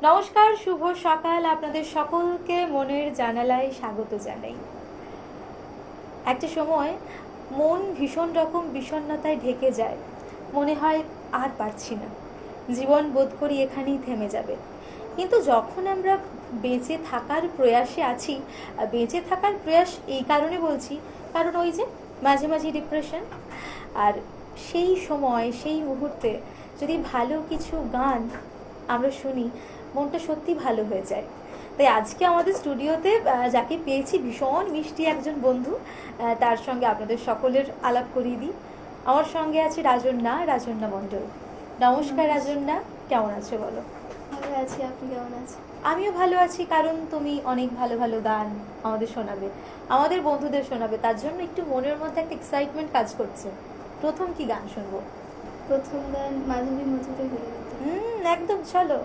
নমস্কার, শুভ সকাল। আপনাদের সকলকে মনের জানালায় স্বাগত জানাই। একটা সময় মন ভীষণ রকম বিষণ্ণতায় ঢেকে যায়, মনে হয় আর পারছি না, জীবন বোধ করি এখানেই থেমে যাবে। কিন্তু যখন আমরা বেঁচে থাকার প্রয়াসে আছি, বেঁচে থাকার প্রয়াস এই কারণে বলছি, কারণ ওই যে মাঝে মাঝে ডিপ্রেশন, আর সেই সময় সেই মুহূর্তে যদি ভালো কিছু গান আমরা শুনি, মনটা সত্যি ভালো হয়ে যায়। তাই আজকে আমাদের স্টুডিওতে যাকে পেয়েছি, ভীষণ মিষ্টি একজন বন্ধু, তার সঙ্গে আপনাদের সকলের আলাপ করিয়ে দিই। আমার সঙ্গে আছে রাজন্যা মণ্ডল। নমস্কার রাজন্যা, কেমন আছো বলো? ভালো আছি, আপনি কেমন আছেন? আমিও ভালো আছি, কারণ তুমি অনেক ভালো ভালো গান আমাদের শোনাবে, আমাদের বন্ধুদের শোনাবে, তার জন্য একটু মনের মধ্যে একটা এক্সাইটমেন্ট কাজ করছে। প্রথম কি গান শুনবো? প্রথম গান মাধবী মধুরে হয়ে যেত। একদম, চলো।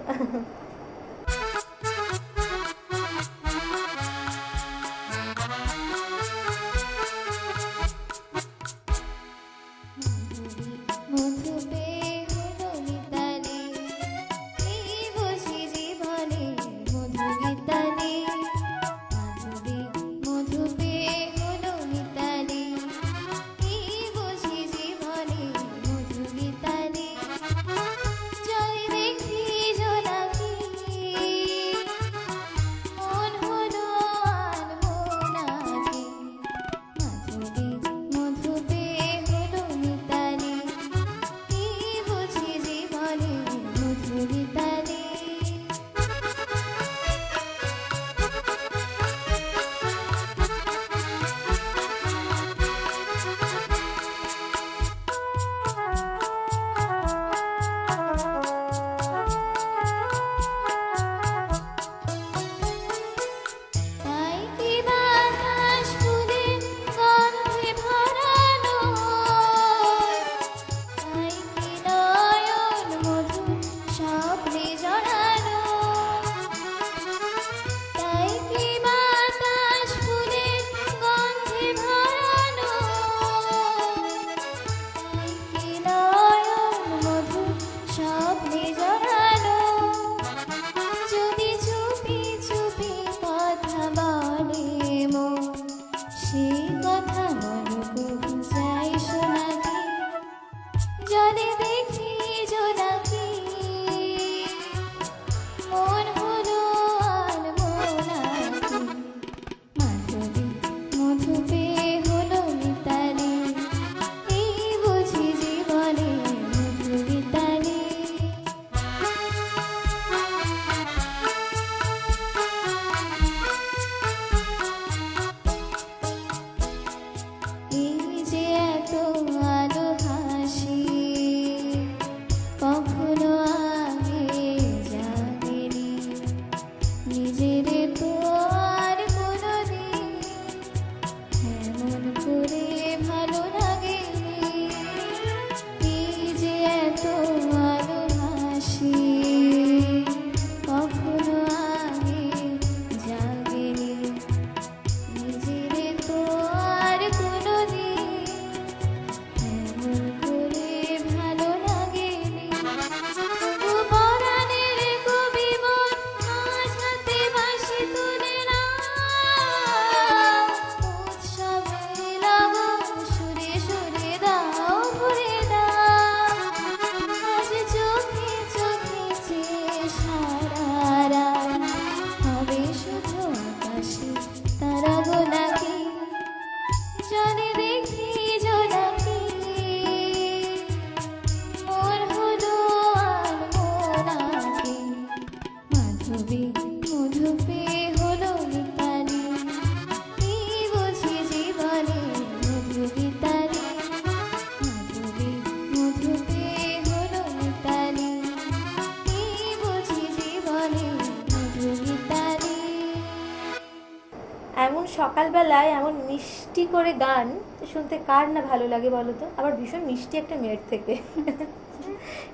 এমন সকালবেলায় এমন মিষ্টি করে গান শুনতে কার না ভালো লাগে বলো তো? আবার ভীষণ মিষ্টি একটা মেয়ের থেকে।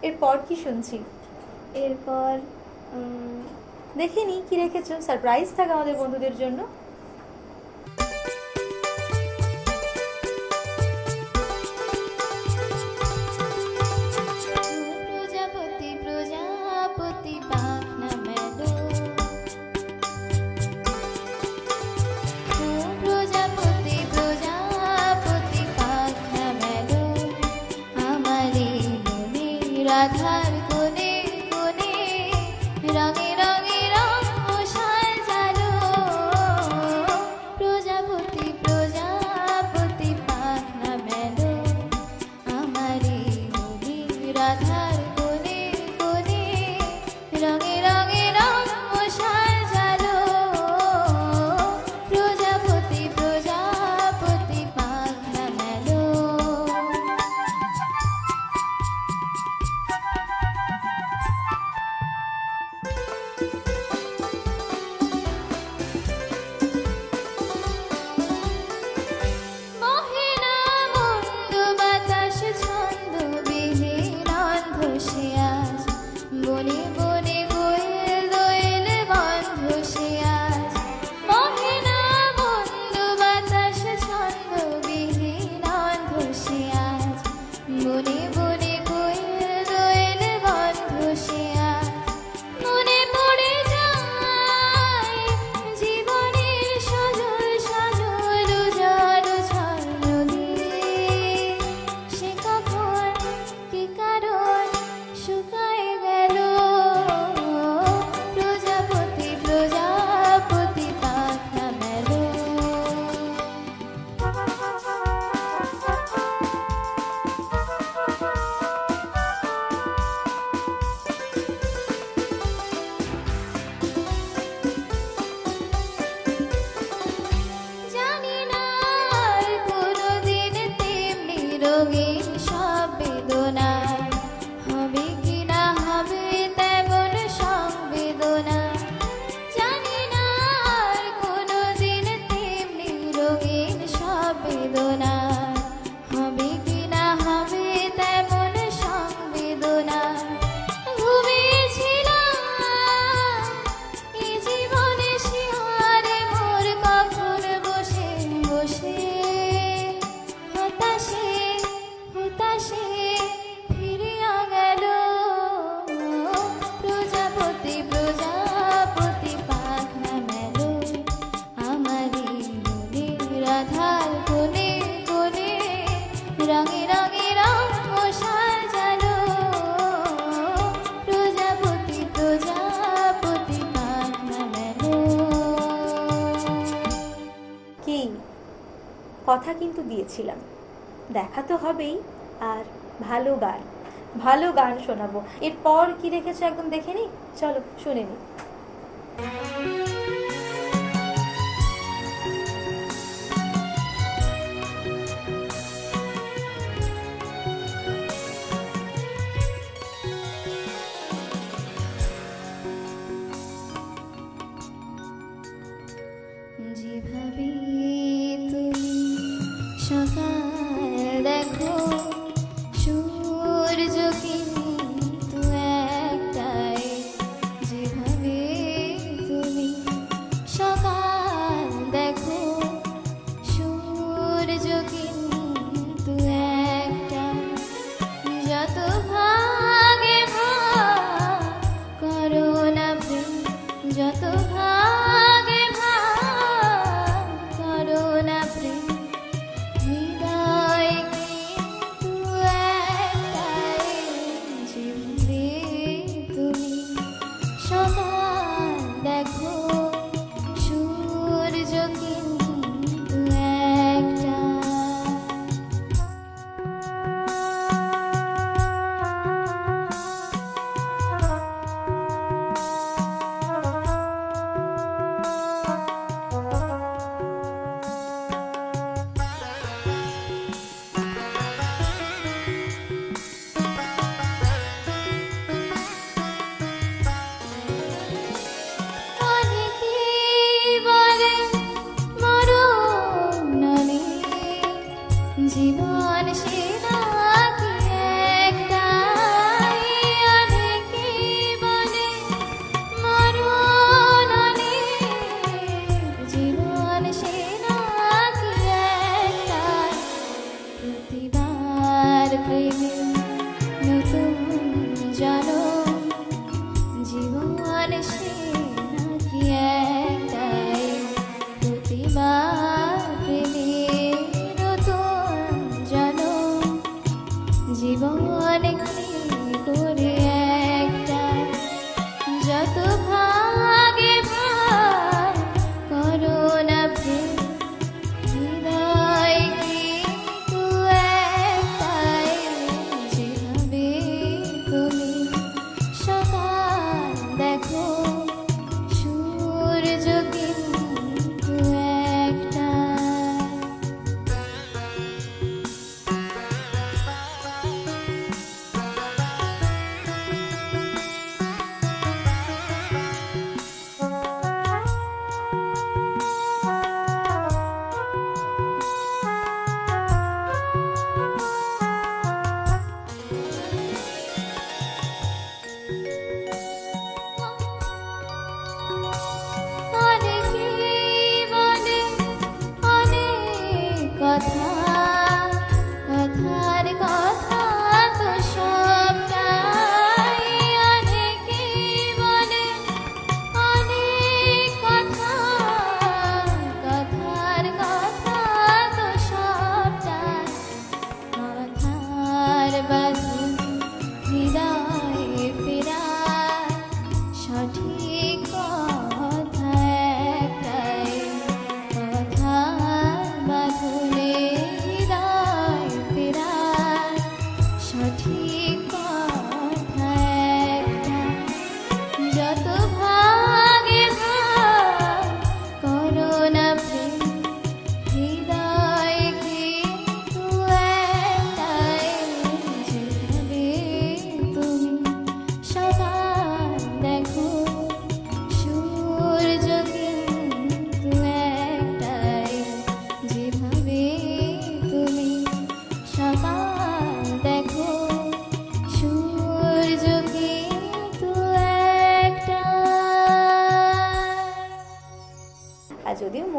এরপর কি শুনছি? এরপর দেখিনি কি রেখেছো, সারপ্রাইজ থাকে আমাদের বন্ধুদের জন্য। রাধার কোণে কোণে রঙে রঙে রঙ সাজালো প্রজাপতি প্রজাপতি পাখনা মেলো আমারে বলি রাধার কোণে কোণে রঙে রঙে রঙ সাজালো প্রজাপতি প্রজাপতি পাখনা মেলো মহিনা মন্দ বাতাস ছন্দ বিহীন অন্ধ সে আজ বনে বনে কোয়েল দোয়েল বন্ধ সে আজ মহিনা মন্দ বাতাস ছন্দ বিহীন অন্ধ সে আজ বনে বনে কোয়েল দোয়েল বন্ধ সে আজ মনে পড়ে যায় জীবনের সজল সজল উজাড় ঝড় নদী সে কখন কি কারণ শুকায় গেল প্রজাপতি প্রজাপতি পাখনা মেলো জানি না আর কোনোদিন তেমনি রঙিন সব বেদনা হবে কি না হবে তেমন সংবেদনা জানি না আর কোনোদিন তেমনি রঙিন সব বেদনা হবে কি না হবে তেমন সংবেদনা ঘুমিয়েছিলাম এই জীবনে শিহরে মোর কখন বসে বসে হতাশে হতাশে ফিরিয়া গেল প্রজাপতি প্রজাপতি পাখনা মেলো আমারি মনে রাধার কোণে কোণে রঙে রঙে রঙ সাজালো প্রজাপতি প্রজাপতি পাখনা মেলো কি কথা কিন্তু দিয়েছিলাম, দেখা তো হবেই। আর ভালো গান শোনাবো। এরপর কি রেখেছো একদম দেখে নি, চলো শুনে নি। যেভাবে তুমি সকাল দেখো সূর্য কিন্তু একটাই যেভাবে তুমি সকাল দেখো সূর্য কিন্তু একটাই যত ভাগে ভাগ করো না প্রেম যত ভাগে ভাগ করো না প্রেম হৃদয় কিন্তু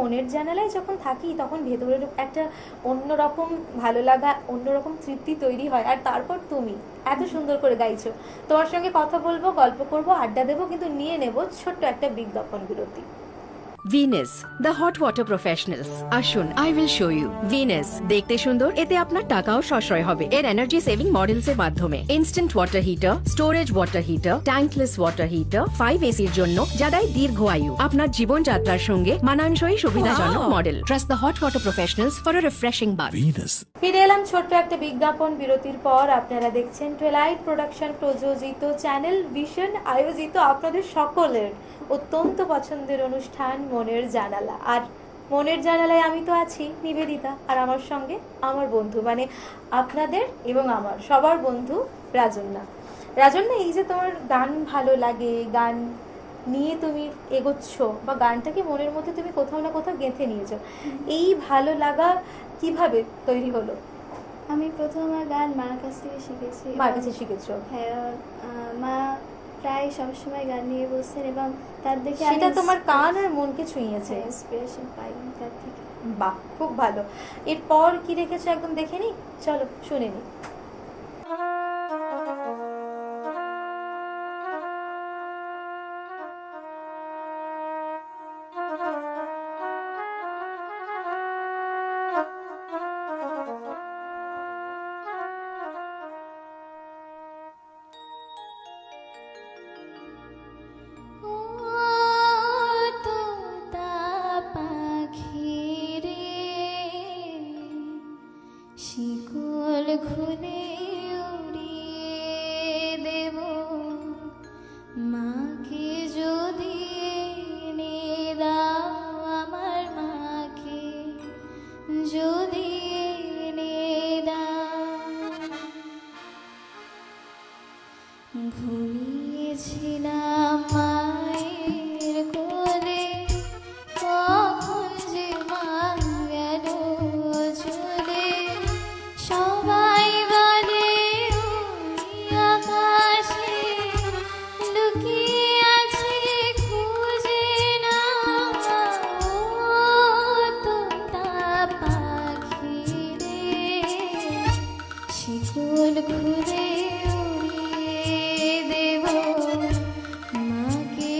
মনের জানালায় যখন থাকি তখন ভেতরের একটা অন্যরকম ভালো লাগা, অন্যরকম তৃপ্তি তৈরি হয়। আর তারপর তুমি এত সুন্দর করে গাইছো। তোমার সঙ্গে কথা বলবো, গল্প করব, আড্ডা দেবো, কিন্তু নিয়ে নেব ছোট্ট একটা বিজ্ঞাপন বিরতি। Venus the hot water professionals. আসুন, I will show you. Venus দেখতে সুন্দর, এতে আপনার টাকাও সাশ্রয় হবে। এর এনার্জি সেভিং মডেলস এর মাধ্যমে instant water heater, storage water heater, tankless water heater, 5 এসির জন্য, যা দেয় দীর্ঘ আয়ু। আপনার জীবনযাত্রার সঙ্গে মানানসই সুবিধাজনক model. Trust the hot water professionals for a refreshing bath. Venus. ফিরে এলাম ছোট্ট একটা বিজ্ঞাপন বিরতির পর। আপনারা দেখছেন টুয়েলাইট প্রোডাকশন প্রযোজিত, চ্যানেল ভিশন আয়োজিত আপনাদের সকলের অত্যন্ত পছন্দের অনুষ্ঠান মনের জানালা। আর মনের জানালায় আমি তো আছি নিবেদিতা, আর আমার সঙ্গে আমার বন্ধু, মানে আপনাদের এবং আমার সবার বন্ধু রাজন্যা। রাজন্যা, এই যে তোমার গান ভালো লাগে, গান নিয়ে তুমি এগোচ্ছ, বা গানটাকে মনের মধ্যে তুমি কোথাও না কোথাও গেঁথে নিয়েছো, এই ভালো লাগা কিভাবে তৈরি হলো? আমি প্রথম আমার গান মার কাছ থেকে শিখেছি। মার কাছে শিখেছো? হ্যাঁ, মা প্রায় সবসময় গান নিয়ে বসতেন এবং তার দেখে সেটা তোমার কান আর মনকে ছুঁয়েছে। ইন্সপিরেশন পাই তার থেকে। বাহ, খুব ভালো। এরপর কি রেখেছো একদম দেখে নি, চলো শুনে নি। ও তোতা পাখি রে, শিকল খুলে উড়িয়ে দেব, মাকে যদি এনে দাও, আমার মাকে যদি এনে দাও। ঘুমিয়েছিলাম মায়ের কোলে, কখন যে মা গেল চলে। সবাই বলে ওই আকাশে লুকিয়ে আছে, খুঁজে না। ও তোতা পাখি রে, শিকল খুলে উড়িয়ে দেব, মাকে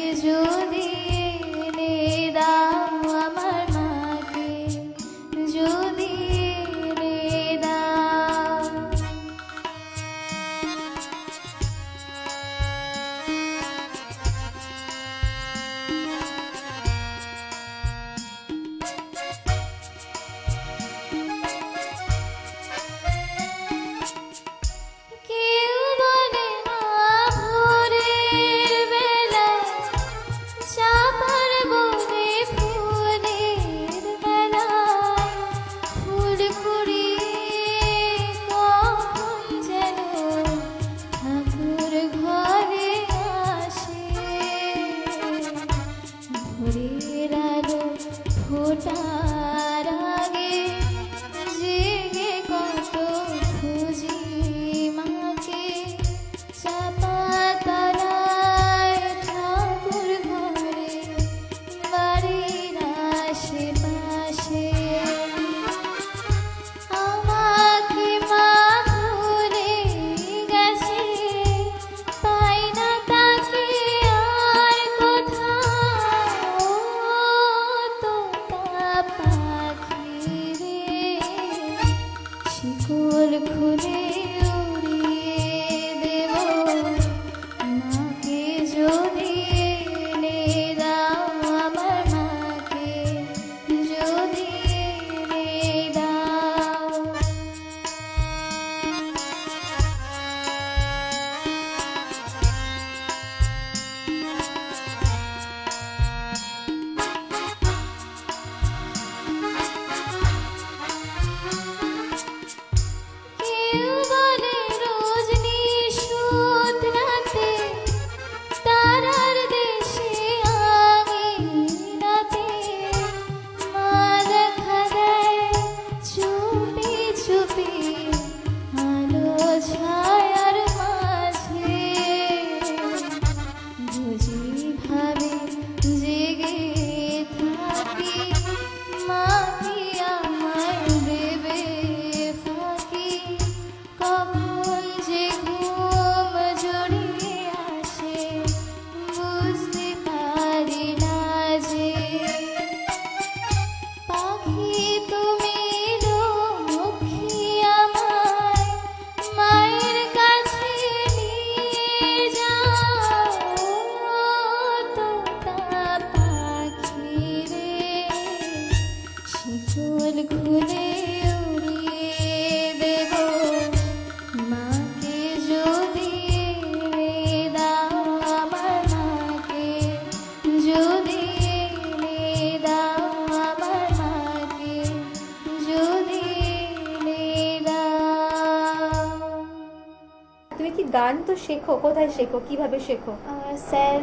গান তো শেখো, কোথায় শেখো, কিভাবে শেখো? আমার স্যার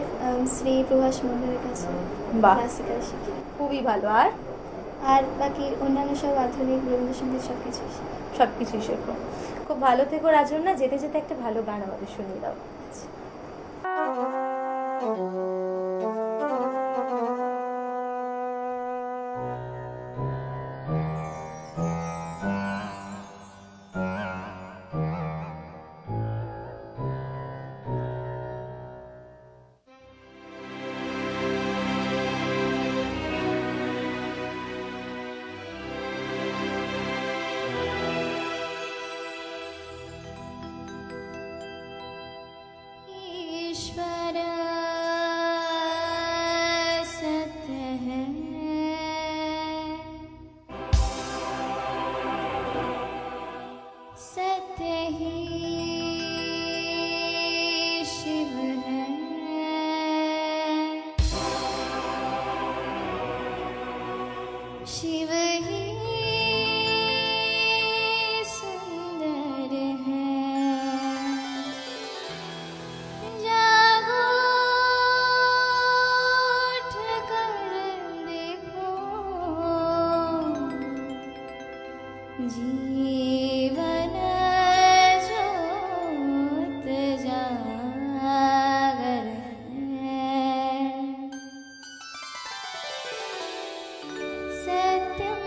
শ্রী প্রভাস মন্ডলের কাছে বাহ। ক্লাসিক্যাল শিখি। খুবই ভালো। আর বাকি অন্যান্য সব আধুনিক রবীন্দ্রসঙ্গীত সব কিছুই শিখি। সব কিছুই শেখো। খুব ভালো থেকো রাজন্যা। যেতে যেতে একটা ভালো গান আমাদের শুনিয়ে দাও। ईश्वर सत्य है, सत्य ही शिव है, शिव ही सुंदर है। जागो उठकर देखो, जीवन ज्योत जागर है। सत्यम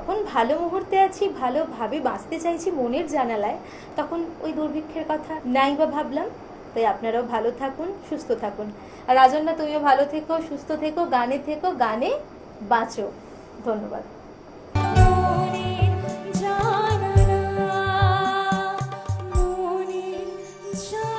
যখন ভালো মুহূর্তে আছি, ভালোভাবে বাঁচতে চাইছি মনের জানালায়, তখন ওই দুর্ভিক্ষের কথা নাই বা ভাবলাম। তাই আপনারাও ভালো থাকুন, সুস্থ থাকুন। আর রাজন্যা, তুমিও ভালো থেকো, সুস্থ থেকো, গানে থেকো, গানে বাঁচো। ধন্যবাদ। মনের জানালা, মনের জানালা।